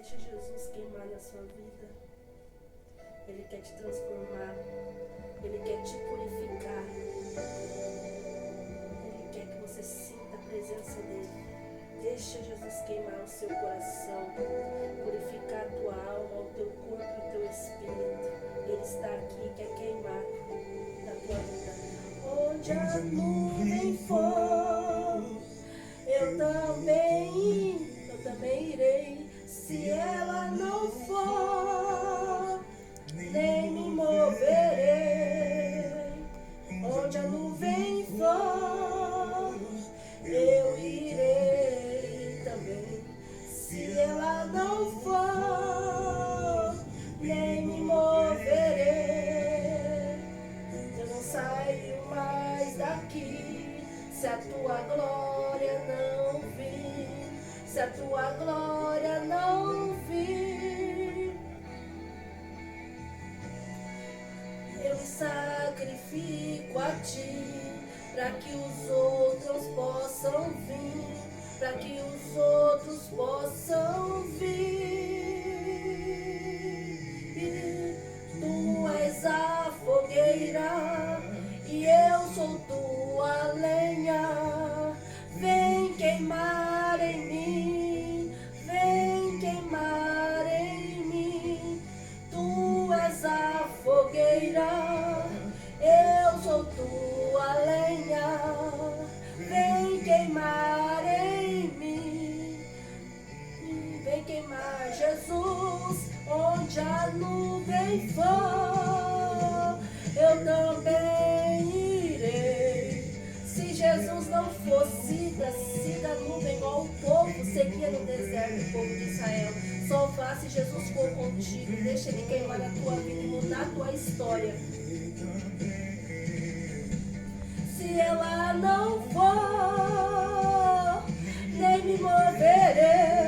Deixa Jesus queimar na sua vida. Ele quer te transformar. Ele quer te purificar. Ele quer que você sinta a presença dele. Deixa Jesus queimar o seu coração, purificar a tua alma, o teu corpo e o teu espírito. Ele está aqui, quer queimar na tua vida. Onde a nuvem for, eu também irei. Se ela não for, nem me moverei. Onde a nuvem for, eu irei também. Se ela não for, nem me moverei. Eu não saio mais daqui se a tua glória não vir. Se a tua glória não vir, eu me sacrifico a ti, para que os outros possam vir, para que os outros possam vir. Tu és a fogueira e eu sou tua lenha. Vem queimar em mim, vem queimar em mim. Tu és a fogueira, eu sou tua lenha. Vem queimar em mim, vem queimar, Jesus. Onde a nuvem for, eu também irei. Se Jesus não fosse, siga a nuvem igual o povo seguia no deserto, o povo de Israel. Só vá se Jesus for contigo. Deixa ele queimar a tua vida e mudar a tua história. Se ela não for, nem me moverei.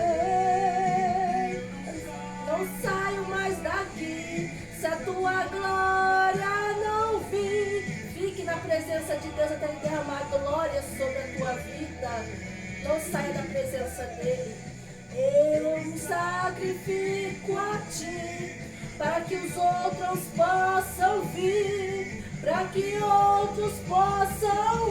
Não saio mais daqui se a tua glória não vir. Fique na presença de Deus até Ele derramar glória sobre a tua vida. Não saia da presença dEle. Eu me sacrifico a ti, para que os outros possam vir, para que outros possam